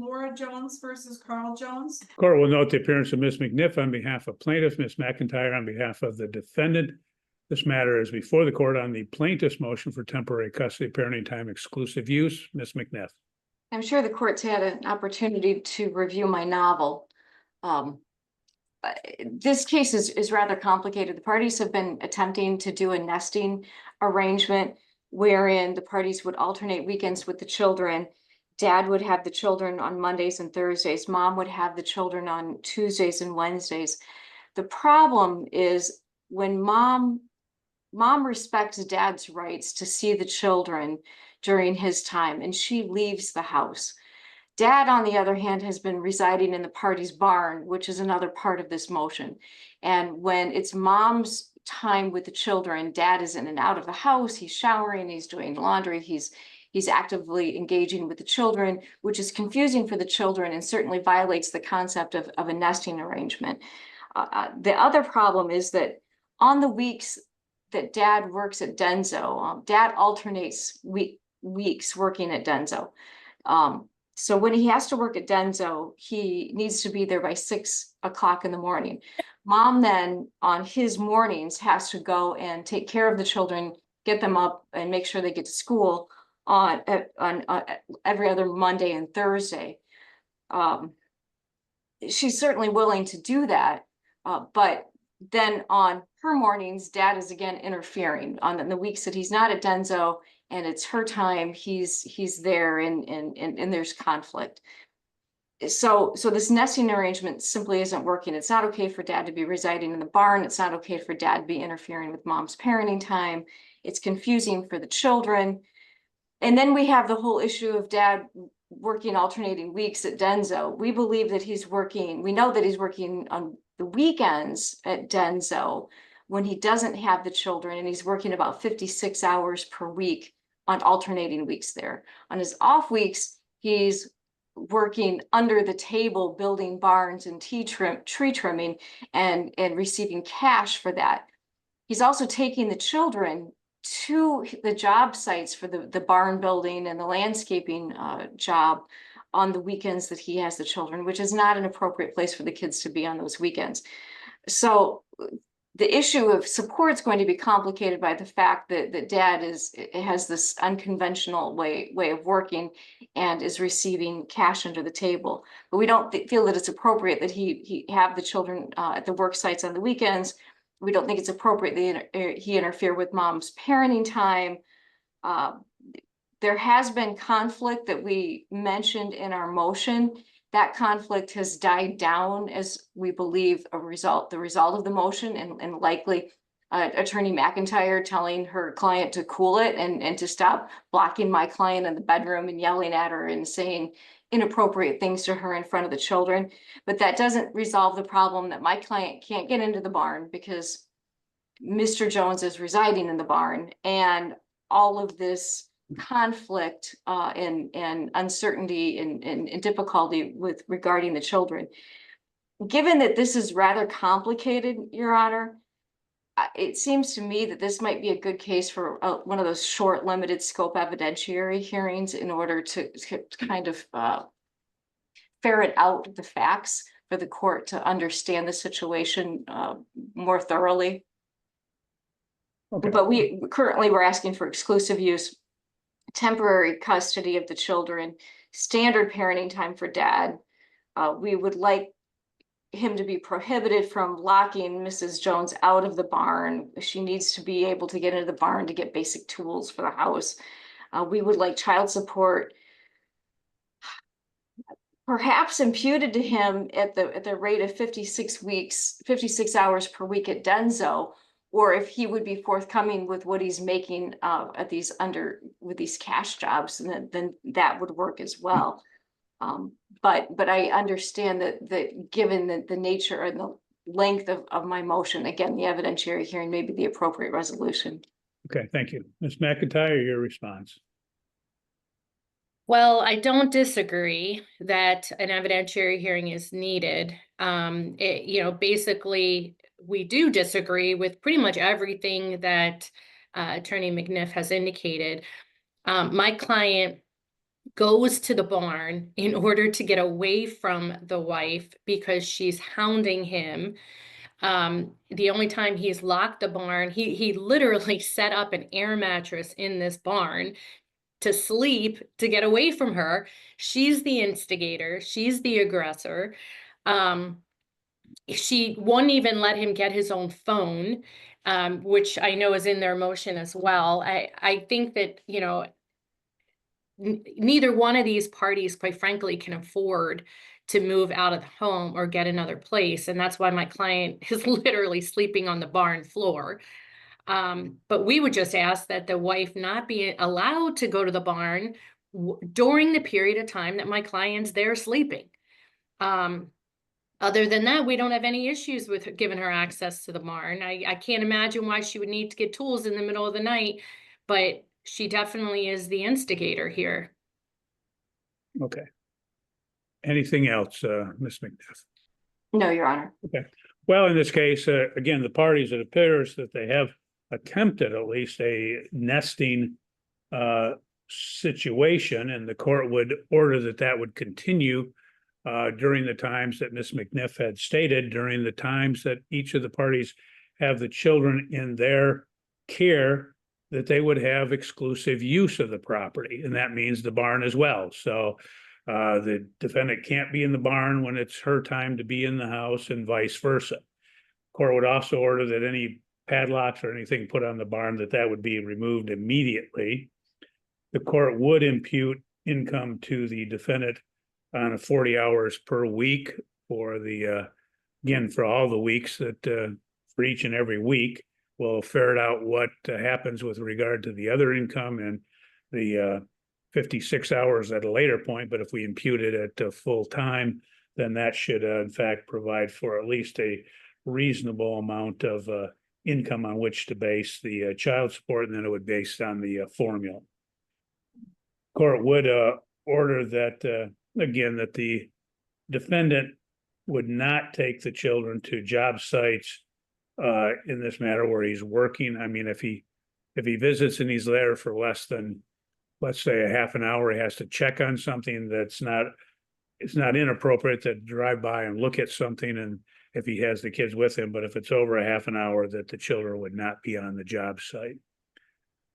Laura Jones versus Carl Jones. Court will note the appearance of Ms. McNiff on behalf of plaintiff, Ms. McIntyre on behalf of the defendant. This matter is before the court on the plaintiff's motion for temporary custody, parenting time, exclusive use. Ms. McNiff. I'm sure the court's had an opportunity to review my novel. This case is rather complicated. The parties have been attempting to do a nesting arrangement wherein the parties would alternate weekends with the children. Dad would have the children on Mondays and Thursdays. Mom would have the children on Tuesdays and Wednesdays. The problem is when mom respects dad's rights to see the children during his time, and she leaves the house. Dad, on the other hand, has been residing in the party's barn, which is another part of this motion. And when it's mom's time with the children, dad is in and out of the house. He's showering, he's doing laundry, he's actively engaging with the children, which is confusing for the children and certainly violates the concept of a nesting arrangement. The other problem is that on the weeks that dad works at Denso, dad alternates weeks working at Denso. So when he has to work at Denso, he needs to be there by 6 o'clock in the morning. Mom then on his mornings has to go and take care of the children, get them up and make sure they get to school on every other Monday and Thursday. She's certainly willing to do that, but then on her mornings, dad is again interfering on the weeks that he's not at Denso and it's her time, he's there and there's conflict. So this nesting arrangement simply isn't working. It's not okay for dad to be residing in the barn. It's not okay for dad to be interfering with mom's parenting time. It's confusing for the children. And then we have the whole issue of dad working alternating weeks at Denso. We believe that we know that he's working on the weekends at Denso when he doesn't have the children, and he's working about 56 hours per week on alternating weeks there. On his off weeks, he's working under the table, building barns and tree trimming and receiving cash for that. He's also taking the children to the job sites for the barn building and the landscaping job on the weekends that he has the children, which is not an appropriate place for the kids to be on those weekends. So the issue of support is going to be complicated by the fact that dad has this unconventional way of working and is receiving cash under the table. But we don't feel that it's appropriate that he have the children at the work sites on the weekends. We don't think it's appropriate that he interfere with mom's parenting time. There has been conflict that we mentioned in our motion. That conflict has died down as we believe the result of the motion, and likely Attorney McIntyre telling her client to cool it and to stop blocking my client in the bedroom and yelling at her and saying inappropriate things to her in front of the children. But that doesn't resolve the problem that my client can't get into the barn because Mr. Jones is residing in the barn, and all of this conflict and uncertainty and difficulty with regarding the children. Given that this is rather complicated, Your Honor, it seems to me that this might be a good case for one of those short limited scope evidentiary hearings in order to kind of ferret out the facts for the court to understand the situation more thoroughly. Okay. But we're asking for exclusive use, temporary custody of the children, standard parenting time for dad. We would like him to be prohibited from locking Mrs. Jones out of the barn. She needs to be able to get into the barn to get basic tools for the house. We would like child support perhaps imputed to him at the rate of 56 hours per week at Denso, or if he would be forthcoming with what he's making at with these cash jobs, and then that would work as well. But I understand that given the nature and the length of my motion, again, the evidentiary hearing may be the appropriate resolution. Okay, thank you. Ms. McIntyre, your response. Well, I don't disagree that an evidentiary hearing is needed. Basically, we do disagree with pretty much everything that Attorney McNiff has indicated. My client goes to the barn in order to get away from the wife because she's hounding him. The only time he's locked the barn, he literally set up an air mattress in this barn to sleep to get away from her. She's the instigator. She's the aggressor. She wouldn't even let him get his own phone, which I know is in their motion as well. I think that, you know, neither one of these parties, quite frankly, can afford to move out of the home or get another place. And that's why my client is literally sleeping on the barn floor. But we would just ask that the wife not be allowed to go to the barn during the period of time that my client's there sleeping. Other than that, we don't have any issues with giving her access to the barn. I can't imagine why she would need to get tools in the middle of the night, but she definitely is the instigator here. Okay. Anything else, Ms. McNiff? No, Your Honor. Okay. Well, in this case, again, the parties, it appears that they have attempted at least a nesting situation, and the court would order that that would continue during the times that Ms. McNiff had stated, during the times that each of the parties have the children in their care, that they would have exclusive use of the property, and that means the barn as well. So the defendant can't be in the barn when it's her time to be in the house, and vice versa. Court would also order that any padlocks or anything put on the barn, that would be removed immediately. The court would impute income to the defendant on 40 hours per week for the, again, for all the weeks that, for each and every week. We'll ferret out what happens with regard to the other income and the 56 hours at a later point. But if we impute it at full time, then that should in fact provide for at least a reasonable amount of income on which to base the child support, and then it would be based on the formula. Court would order that, again, that the defendant would not take the children to job sites in this matter where he's working. I mean, if he visits and he's there for less than, let's say, a half an hour, he has to check on something it's not inappropriate to drive by and look at something, and if he has the kids with him, but if it's over a half an hour, that the children would not be on the job site.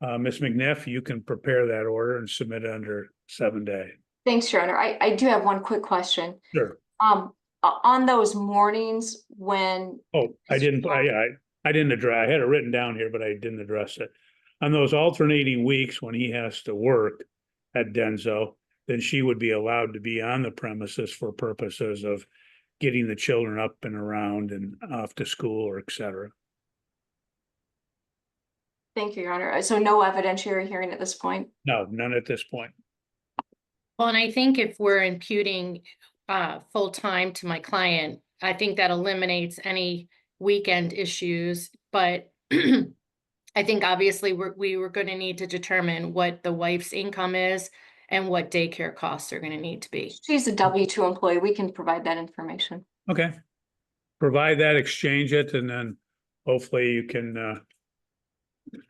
Ms. McNiff, you can prepare that order and submit it under 7 days. Thanks, Your Honor. I do have one quick question. Sure. On those mornings when. Oh, I didn't address, I had it written down here, but I didn't address it. On those alternating weeks when he has to work at Denso, then she would be allowed to be on the premises for purposes of getting the children up and around and off to school or et cetera. Thank you, Your Honor. So no evidentiary hearing at this point? No, none at this point. Well, and I think if we're imputing full time to my client, I think that eliminates any weekend issues. But I think obviously we were going to need to determine what the wife's income is and what daycare costs are going to need to be. She's a W-2 employee. We can provide that information. Okay. Provide that, exchange it, and then hopefully you can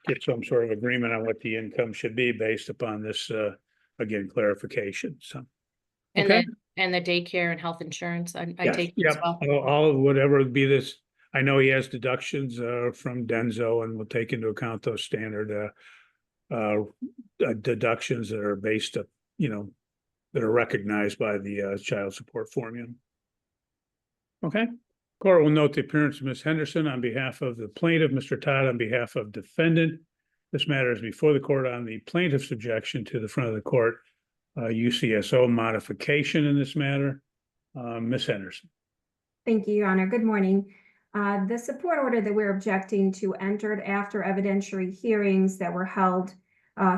get some sort of agreement on what the income should be based upon this, again, clarification. So. And Okay. then the daycare and health insurance, I Yes, take yep. as well. All whatever be this. I know he has deductions from Denso, and we'll take into account those standard deductions that are based up, that are recognized by the child support formula. Okay. Court will note the appearance of Ms. Henderson on behalf of the plaintiff, Mr. Todd on behalf of defendant. This matter is before the court on the plaintiff's objection to the front of the court UCSO modification in this matter. Ms. Henderson. Thank you, Your Honor. Good morning. The support order that we're objecting to entered after evidentiary hearings that were held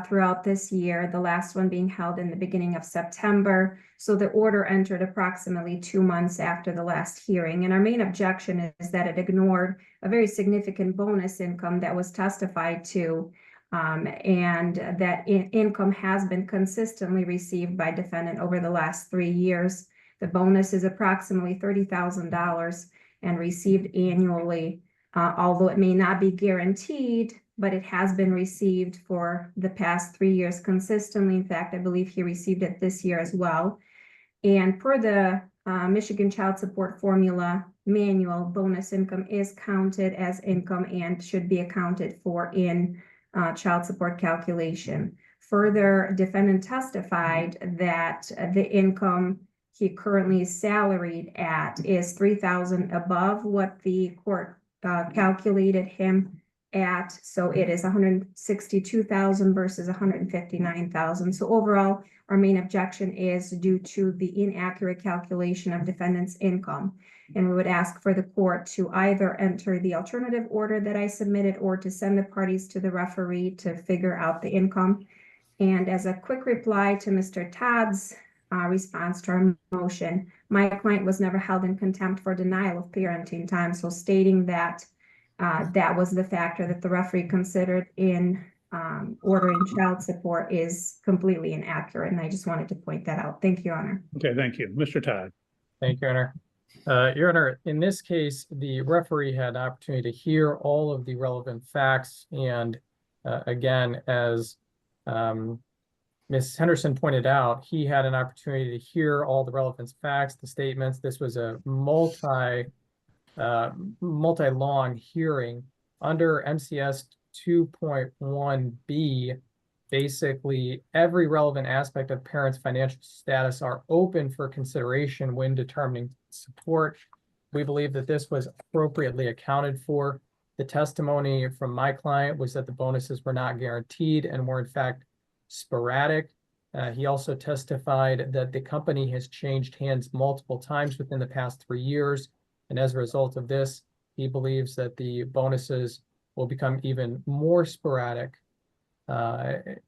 throughout this year, the last one being held in the beginning of September. So the order entered approximately 2 months after the last hearing. And our main objection is that it ignored a very significant bonus income that was testified to, and that income has been consistently received by defendant over the last 3 years. The bonus is approximately $30,000 and received annually, although it may not be guaranteed but it has been received for the past 3 years consistently. In fact, I believe he received it this year as well. And per the Michigan Child Support Formula Manual, bonus income is counted as income and should be accounted for in child support calculation. Further, defendant testified that the income he currently is salaried at is $3,000 above what the court calculated him at. So it is $162,000 versus $159,000. So overall, our main objection is due to the inaccurate calculation of defendant's income. And we would ask for the court to either enter the alternative order that I submitted or to send the parties to the referee to figure out the income. And as a quick reply to Mr. Todd's response to our motion, my client was never held in contempt for denial of parenting time. So stating that that was the factor that the referee considered in ordering child support is completely inaccurate. And I just wanted to point that out. Thank you, Your Honor. Okay, thank you. Mr. Todd. Thank you, Your Honor. Your Honor, in this case, the referee had an opportunity to hear all of the relevant facts. And again, as Ms. Henderson pointed out, he had an opportunity to hear all the relevant facts, the statements. This was a multi-long hearing under MCS 2.1b. Basically, every relevant aspect of parents' financial status are open for consideration when determining support. We believe that this was appropriately accounted for. The testimony from my client was that the bonuses were not guaranteed and were in fact sporadic. He also testified that the company has changed hands multiple times within the past 3 years. And as a result of this, he believes that the bonuses will become even more sporadic.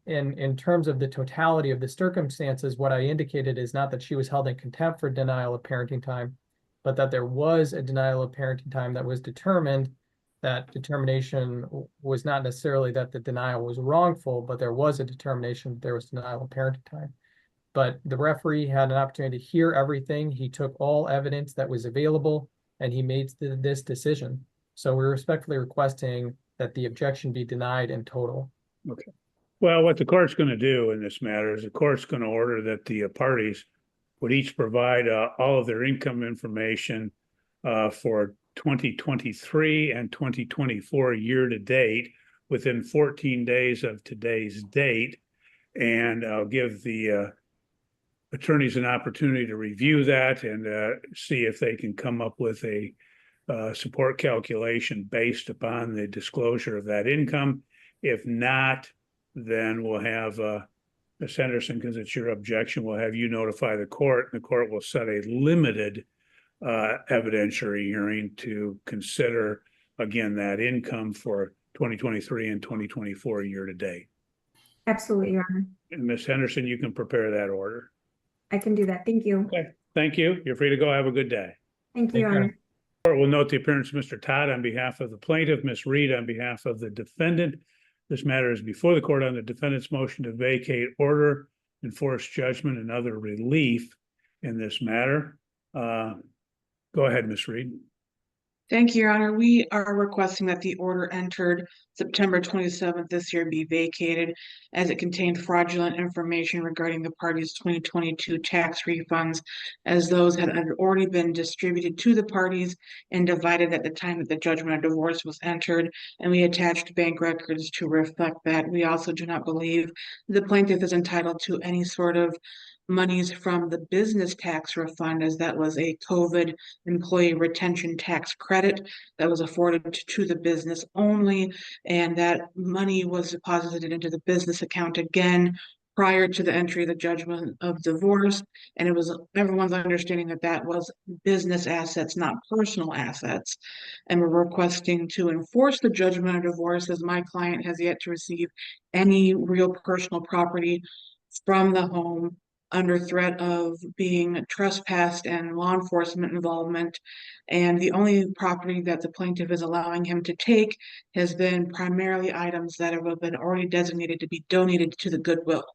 In terms of the totality of the circumstances, what I indicated is not that she was held in contempt for denial of parenting time, but that there was a denial of parenting time that was determined. That determination was not necessarily that the denial was wrongful, but there was a determination that there was denial of parenting time. But the referee had an opportunity to hear everything. He took all evidence that was available and he made this decision. So we're respectfully requesting that the objection be denied in total. Okay. Well, what the court's going to do in this matter is the court's going to order that the parties would each provide all of their income information for 2023 and 2024 year to date within 14 days of today's date. And I'll give the attorneys an opportunity to review that and see if they can come up with a support calculation based upon the disclosure of that income. If not, then we'll have Ms. Henderson, because it's your objection, we'll have you notify the court, and the court will set a limited evidentiary hearing to consider, again, that income for 2023 and 2024 year to date. Absolutely, Your Honor. And Ms. Henderson, you can prepare that order. I can do that. Thank you. Okay, thank you. You're free to go. Have a good day. Thank you, Your Honor. Court will note the appearance of Mr. Todd on behalf of the plaintiff, Ms. Reed on behalf of the defendant. This matter is before the court on the defendant's motion to vacate order, enforce judgment, and other relief in this matter. Go ahead, Ms. Reed. Thank you, Your Honor. We are requesting that the order entered September 27th this year be vacated as it contained fraudulent information regarding the parties' 2022 tax refunds, as those had already been distributed to the parties and divided at the time that the judgment of divorce was entered. And we attached bank records to reflect that. We also do not believe the plaintiff is entitled to any sort of monies from the business tax refund, as that was a COVID employee retention tax credit that was afforded to the business only, and that money was deposited into the business account again prior to the entry of the judgment of divorce. And it was everyone's understanding that that was business assets, not personal assets. And we're requesting to enforce the judgment of divorce, as my client has yet to receive any real personal property from the home under threat of being trespassed and law enforcement involvement. And the only property that the plaintiff is allowing him to take has been primarily items that have been already designated to be donated to the Goodwill.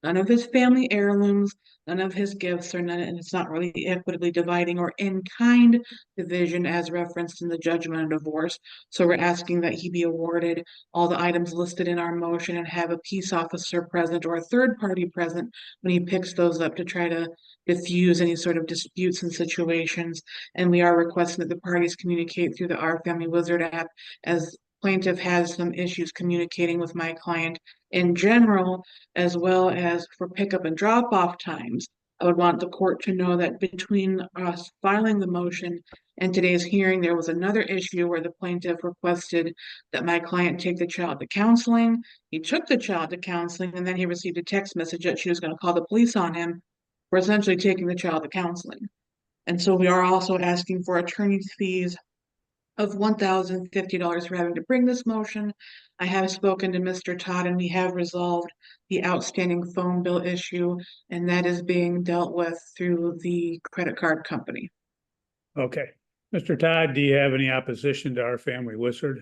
none of his family heirlooms, none of his gifts, or none, and it's not really equitably dividing or in kind division as referenced in the judgment of divorce. So we're asking that he be awarded all the items listed in our motion and have a peace officer present or a third party present when he picks those up to try to diffuse any sort of disputes and situations. And we are requesting that the parties communicate through the Our Family Wizard app, as plaintiff has some issues communicating with my client in general, as well as for pickup and drop off times. I would want the court to know that between us filing the motion and today's hearing, there was another issue where the plaintiff requested that my client take the child to counseling. He took the child to counseling, and then he received a text message that she was going to call the police on him for essentially taking the child to counseling. And so we are also asking for attorney's fees of $1,050 for having to bring this motion. I have spoken to Mr. Todd, and we have resolved the outstanding phone bill issue, and that is being dealt with through the credit card company. Okay. Mr. Todd, do you have any opposition to Our Family Wizard?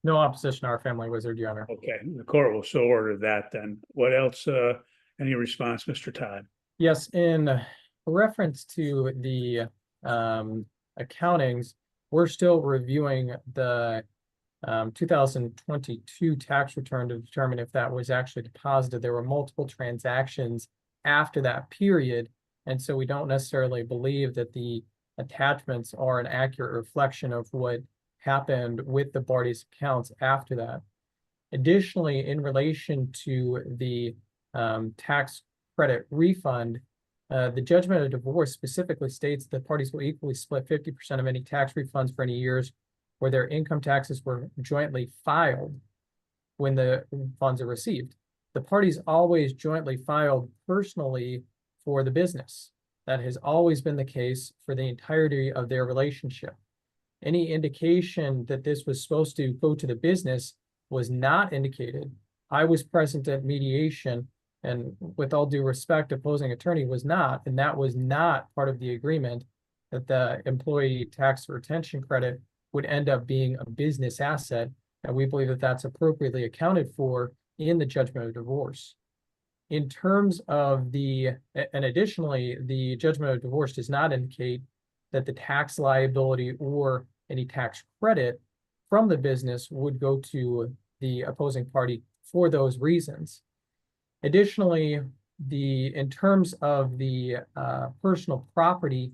No opposition to Our Family Wizard, Your Honor. Okay, the court will so order that then. What else, any response, Mr. Todd? Yes, in reference to the accountings, we're still reviewing the 2022 tax return to determine if that was actually deposited. There were multiple transactions after that period, and so we don't necessarily believe that the attachments are an accurate reflection of what happened with the parties' accounts after that. Additionally, in relation to the tax credit refund, the judgment of divorce specifically states that parties will equally split 50% of any tax refunds for any years where their income taxes were jointly filed when the funds are received. The parties always jointly filed personally for the business. That has always been the case for the entirety of their relationship. Any indication that this was supposed to go to the business was not indicated. I was present at mediation, and with all due respect, opposing attorney was not, and that was not part of the agreement that the employee tax retention credit would end up being a business asset, and we believe that that's appropriately accounted for in the judgment of divorce. In terms of and additionally, the judgment of divorce does not indicate that the tax liability or any tax credit from the business would go to the opposing party for those reasons. Additionally, in terms of the personal property,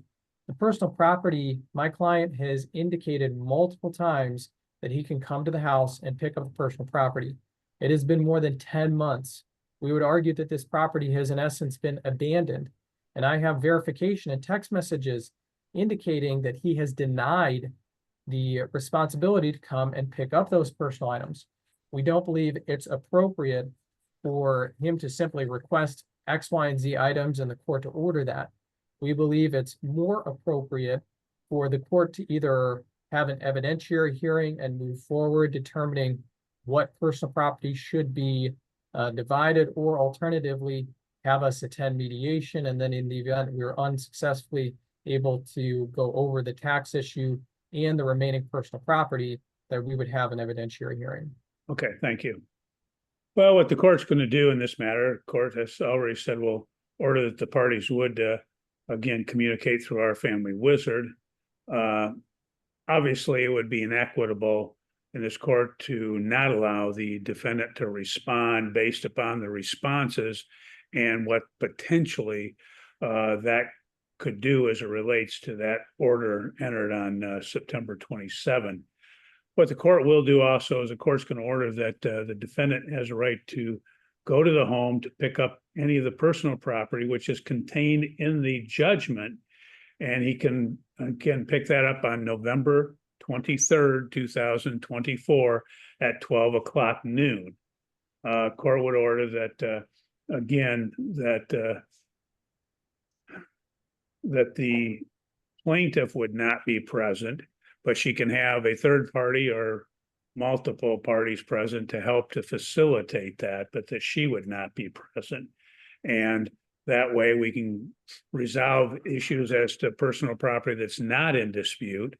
my client has indicated multiple times that he can come to the house and pick up the personal property. It has been more than 10 months. We would argue that this property has in essence been abandoned. And I have verification and text messages indicating that he has denied the responsibility to come and pick up those personal items. We don't believe it's appropriate for him to simply request X, Y, and Z items and the court to order that. We believe it's more appropriate for the court to either have an evidentiary hearing and move forward determining what personal property should be divided, or alternatively have us attend mediation, and then in the event we're unsuccessfully able to go over the tax issue and the remaining personal property, that we would have an evidentiary hearing. Okay, thank you. Well, what the court's going to do in this matter, the court has already said we'll order that the parties would again communicate through Our Family Wizard. Obviously, it would be inequitable in this court to not allow the defendant to respond based upon the responses and what potentially that could do as it relates to that order entered on September 27. What the court will do also is the court's going to order that the defendant has a right to go to the home to pick up any of the personal property which is contained in the judgment, and he can pick that up on November 23rd, 2024 at 12 o'clock noon. Court would order that again that the plaintiff would not be present, but she can have a third party or multiple parties present to help to facilitate that, but that she would not be present. And that way we can resolve issues as to personal property that's not in dispute.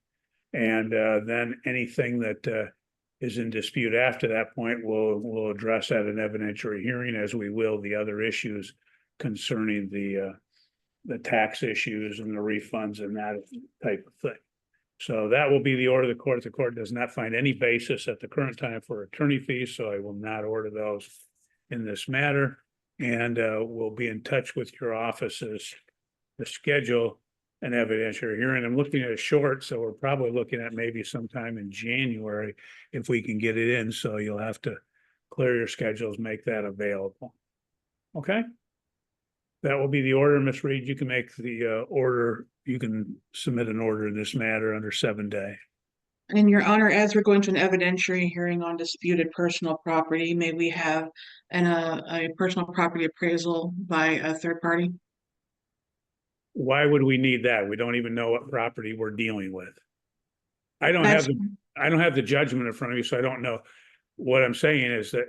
And then anything that is in dispute after that point, we'll address at an evidentiary hearing, as we will the other issues concerning the tax issues and the refunds and that type of thing. So that will be the order of the court. The court does not find any basis at the current time for attorney fees, so I will not order those in this matter. And we'll be in touch with your offices to schedule an evidentiary hearing. I'm looking at a short, so we're probably looking at maybe sometime in January if we can get it in. So you'll have to clear your schedules, make that available. Okay? That will be the order, Ms. Reed. You can make the order. You can submit an order in this matter under 7 days. And Your Honor, as we're going to an evidentiary hearing on disputed personal property, may we have a personal property appraisal by a third party? Why would we need that? We don't even know what property we're dealing with. I don't have the judgment in front of me, so I don't know. What I'm saying is that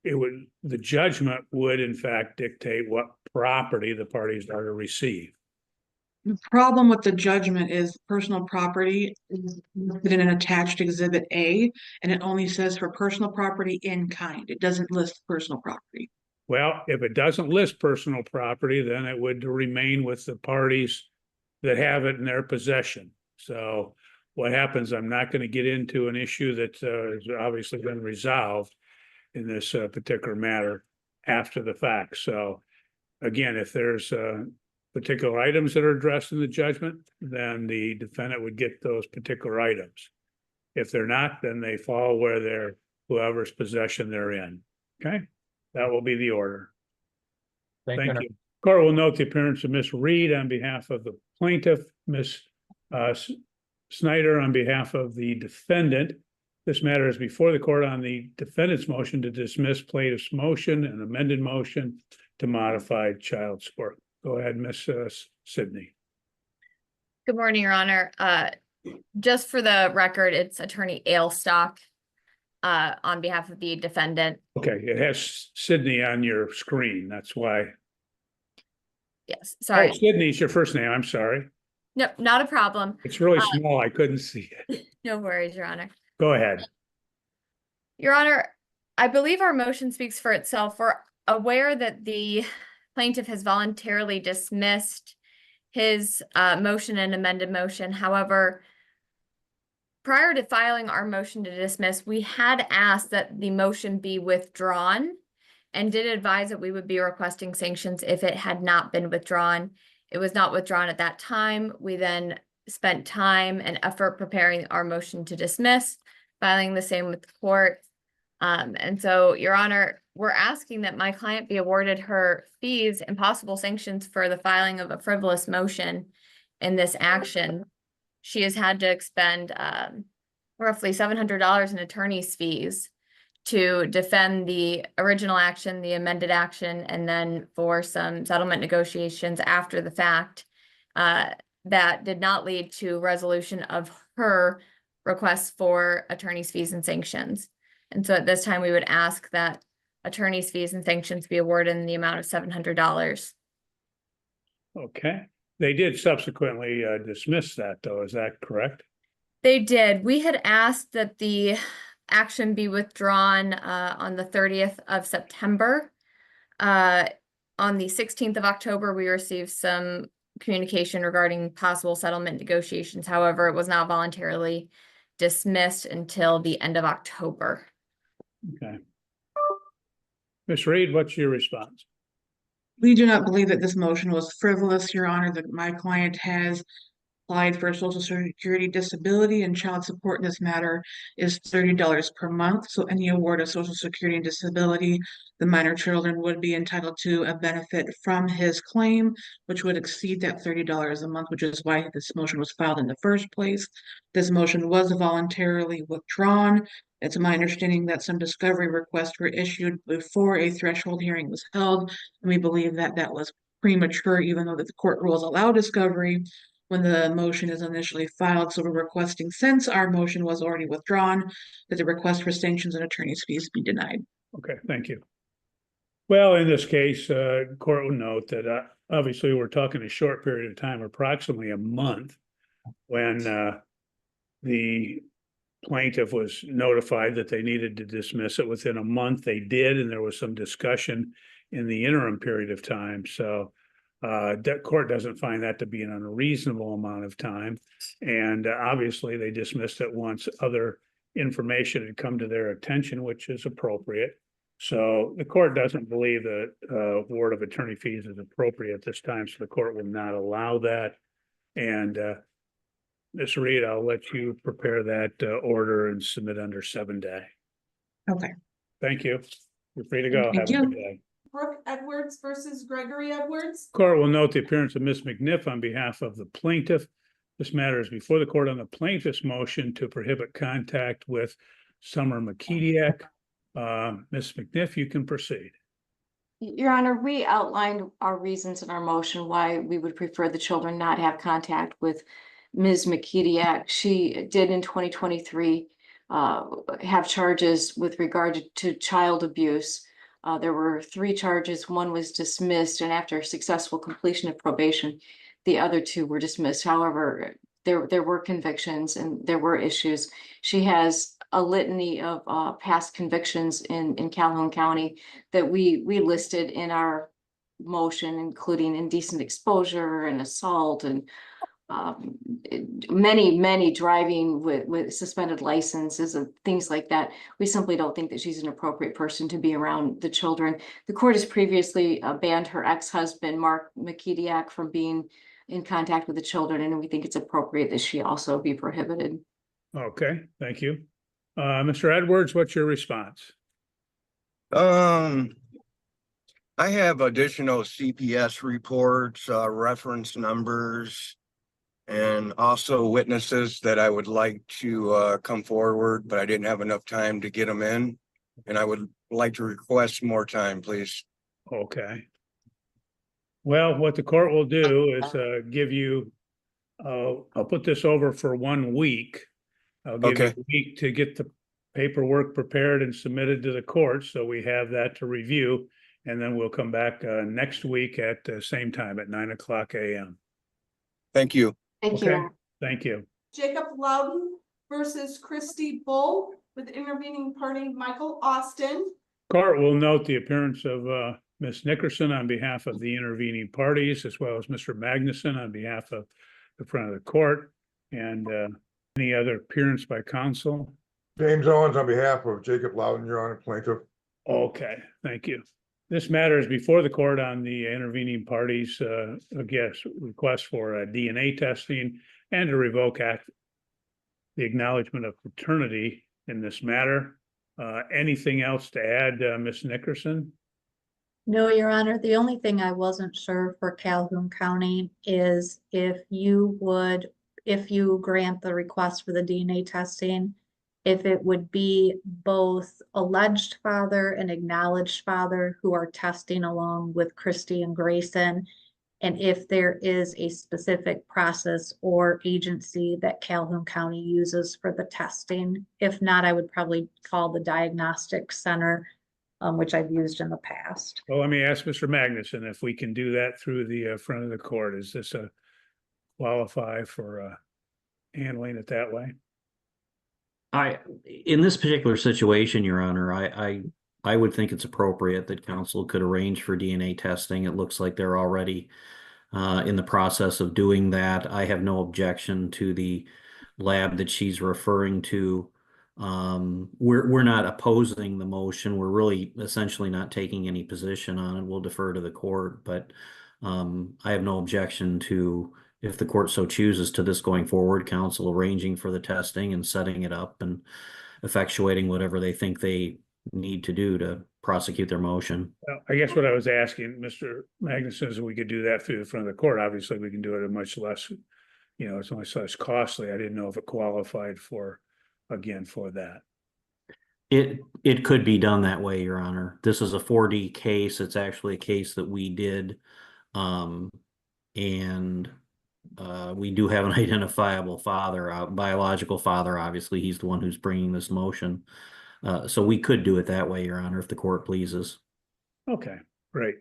the judgment would in fact dictate what property the parties are to receive. The problem with the judgment is personal property is listed in an attached exhibit A, and it only says for personal property in kind. It doesn't list personal property. Well, if it doesn't list personal property, then it would remain with the parties that have it in their possession. So what happens, I'm not going to get into an issue that has obviously been resolved in this particular matter after the fact. So again, if there's particular items that are addressed in the judgment, then the defendant would get those particular items. If they're not, then they fall where they're whoever's possession they're in. Okay, that will be the order. Thank you. Court will note the appearance of Ms. Reed on behalf of the plaintiff, Ms. Snyder on behalf of the defendant. This matter is before the court on the defendant's motion to dismiss plaintiff's motion and amended motion to modify child support. Go ahead, Ms. Sidney. Good morning, Your Honor. Just for the record, it's Attorney Ailstock on behalf of the defendant. Okay, it has Sidney on your screen. That's why. Yes, sorry. Oh, Sidney's your first name. I'm sorry. No, not a problem. It's really small. I couldn't see it. No worries, Your Honor. Go ahead. Your Honor, I believe our motion speaks for itself. We're aware that the plaintiff has voluntarily dismissed his motion and amended motion. However, prior to filing our motion to dismiss, we had asked that the motion be withdrawn and did advise that we would be requesting sanctions if it had not been withdrawn. It was not withdrawn at that time. We then spent time and effort preparing our motion to dismiss, filing the same with the court. And so, Your Honor, we're asking that my client be awarded her fees and possible sanctions for the filing of a frivolous motion in this action. She has had to expend roughly $700 in attorney's fees to defend the original action, the amended action, and then for some settlement negotiations after the fact that did not lead to resolution of her requests for attorney's fees and sanctions. And so at this time, we would ask that attorney's fees and sanctions be awarded in the amount of $700. Okay. They did subsequently dismiss that, though. Is that correct? They did. We had asked that the action be withdrawn on the 30th of September. On the 16th of October, we received some communication regarding possible settlement negotiations. However, it was not voluntarily dismissed until the end of October. Okay. Ms. Reed, what's your response? We do not believe that this motion was frivolous, Your Honor, that my client has applied for Social Security disability and child support in this matter is $30 per month. So any award of Social Security and disability, the minor children would be entitled to a benefit from his claim, which would exceed that $30 a month, which is why this motion was filed in the first place. This motion was voluntarily withdrawn. It's my understanding that some discovery requests were issued before a threshold hearing was held, and we believe that that was premature, even though that the court rules allow discovery when the motion is initially filed. So we're requesting, since our motion was already withdrawn, that the request for sanctions and attorney's fees be denied. Okay, thank you. Well, in this case, court will note that obviously we're talking a short period of time, approximately a month, when the plaintiff was notified that they needed to dismiss it. Within a month they did, and there was some discussion in the interim period of time. So that court doesn't find that to be an unreasonable amount of time. And obviously they dismissed it once other information had come to their attention, which is appropriate. So the court doesn't believe that award of attorney fees is appropriate at this time, so the court will not allow that. And Ms. Reed, I'll let you prepare that order and submit under 7-day. Okay. Thank you. You're free to go. Thank Have a you. good day. Brooke Edwards versus Gregory Edwards. Court will note the appearance of Ms. McNiff on behalf of the plaintiff. This matter is before the court on the plaintiff's motion to prohibit contact with Summer McKediak. Ms. McNiff, you can proceed. Your Honor, we outlined our reasons in our motion why we would prefer the children not have contact with Ms. McKediak. She did in 2023 have charges with regard to child abuse. There were 3 charges. One was dismissed, and after successful completion of probation, the other 2 were dismissed. However, there were convictions and there were issues. She has a litany of past convictions in Calhoun County that we listed in our motion, including indecent exposure and assault and many driving with suspended licenses and things like that. We simply don't think that she's an appropriate person to be around the children. The court has previously banned her ex-husband, Mark McKediak, from being in contact with the children, and we think it's appropriate that she also be prohibited. Okay, thank you. Mr. Edwards, what's your response? I have additional CPS reports, reference numbers, and also witnesses that I would like to come forward, but I didn't have enough time to get them in. And I would like to request more time, please. Okay. Well, what the court will do is give you, I'll put this over for 1 week. I'll give you Okay. a week to get the paperwork prepared and submitted to the court, so we have that to review. And then we'll come back next week at the same time at 9:00 a.m. Thank you. Thank Okay. you. Thank you. Jacob Loudon versus Christy Bull with intervening party Michael Austin. Court will note the appearance of Ms. Nickerson on behalf of the intervening parties, as well as Mr. Magnuson on behalf of the front of the court. And any other appearance by counsel? James Owens on behalf of Jacob Loudon, Your Honor, plaintiff. Okay, thank you. This matter is before the court on the intervening parties, request for DNA testing and to revoke the acknowledgement of paternity in this matter. Anything else to add, Ms. Nickerson? No, Your Honor, the only thing I wasn't sure for Calhoun County is if you grant the request for the DNA testing, if it would be both alleged father and acknowledged father who are testing along with Christy and Grayson, and if there is a specific process or agency that Calhoun County uses for the testing. If not, I would probably call the diagnostic center, which I've used in the past. Well, let me ask Mr. Magnuson if we can do that through the front of the court. Is this qualify for handling it that way? In this particular situation, Your Honor, I would think it's appropriate that counsel could arrange for DNA testing. It looks like they're already in the process of doing that. I have no objection to the lab that she's referring to. We're not opposing the motion. We're really essentially not taking any position on it. We'll defer to the court, but I have no objection to, if the court so chooses, to this going forward, counsel arranging for the testing and setting it up and effectuating whatever they think they need to do to prosecute their motion. Well, I guess what I was asking, Mr. Magnuson, is we could do that through the front of the court. Obviously, we can do it at much less, it's much less costly. I didn't know if it qualified for that. It could be done that way, Your Honor. This is a 4D case. It's actually a case that we did. And we do have an identifiable father, biological father. Obviously, he's the one who's bringing this motion. So we could do it that way, Your Honor, if the court pleases. Okay, great.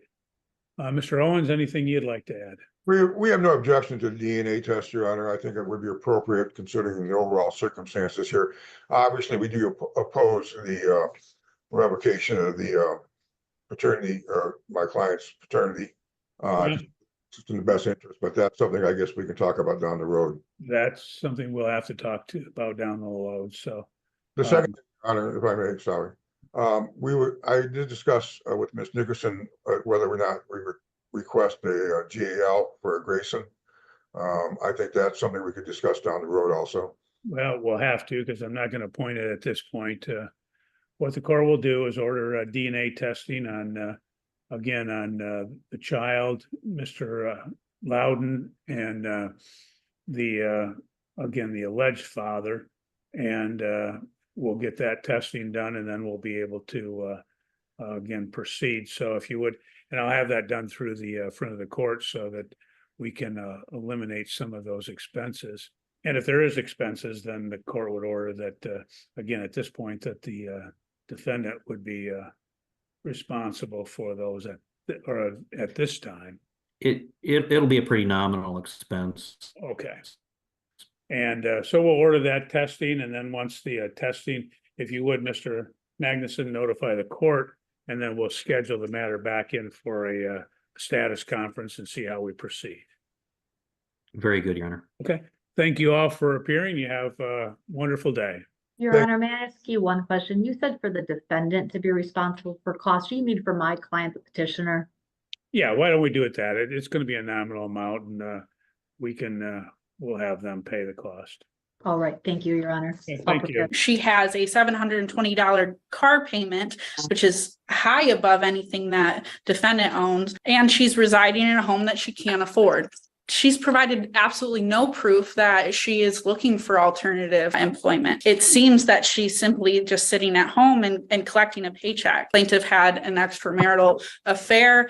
Mr. Owens, anything you'd like to add? We have no objection to the DNA test, Your Honor. I think it would be appropriate considering the overall circumstances here. Obviously, we do oppose the revocation of the paternity or my client's paternity. Well, Just in the best interest, but that's something I guess we can talk about down the road. that's something we'll have to talk about down the road, so. The second, Honor, if I may, sorry. I did discuss with Ms. Nickerson whether or not we would request a GAL for a Grayson. I think that's something we could discuss down the road also. Well, we'll have to, because I'm not gonna point it at this point. What the court will do is order DNA testing on, again, on the child, Mr. Loudon, and again, the alleged father. And we'll get that testing done, and then we'll be able to again proceed. So if you would, and I'll have that done through the front of the court so that we can eliminate some of those expenses. And if there is expenses, then the court would order that again, at this point, that the defendant would be responsible for those at this time. It'll be a pretty nominal expense. Okay. And so we'll order that testing, and then once the testing, if you would, Mr. Magnuson, notify the court, and then we'll schedule the matter back in for a status conference and see how we proceed. Very good, Your Honor. Okay. Thank you all for appearing. You have a wonderful day. Your Honor, may I ask you one question? You said for the defendant to be responsible for costs. Do you mean for my client, the petitioner? Yeah, why don't we do it that? It's going to be a nominal amount, and we can, we'll have them pay the cost. All right, thank you, Your Honor. Yeah, thank you. She has a $720 car payment, which is high above anything that defendant owns, and she's residing in a home that she can't afford. She's provided absolutely no proof that she is looking for alternative employment. It seems that she's simply just sitting at home and collecting a paycheck. Plaintiff had an extramarital affair.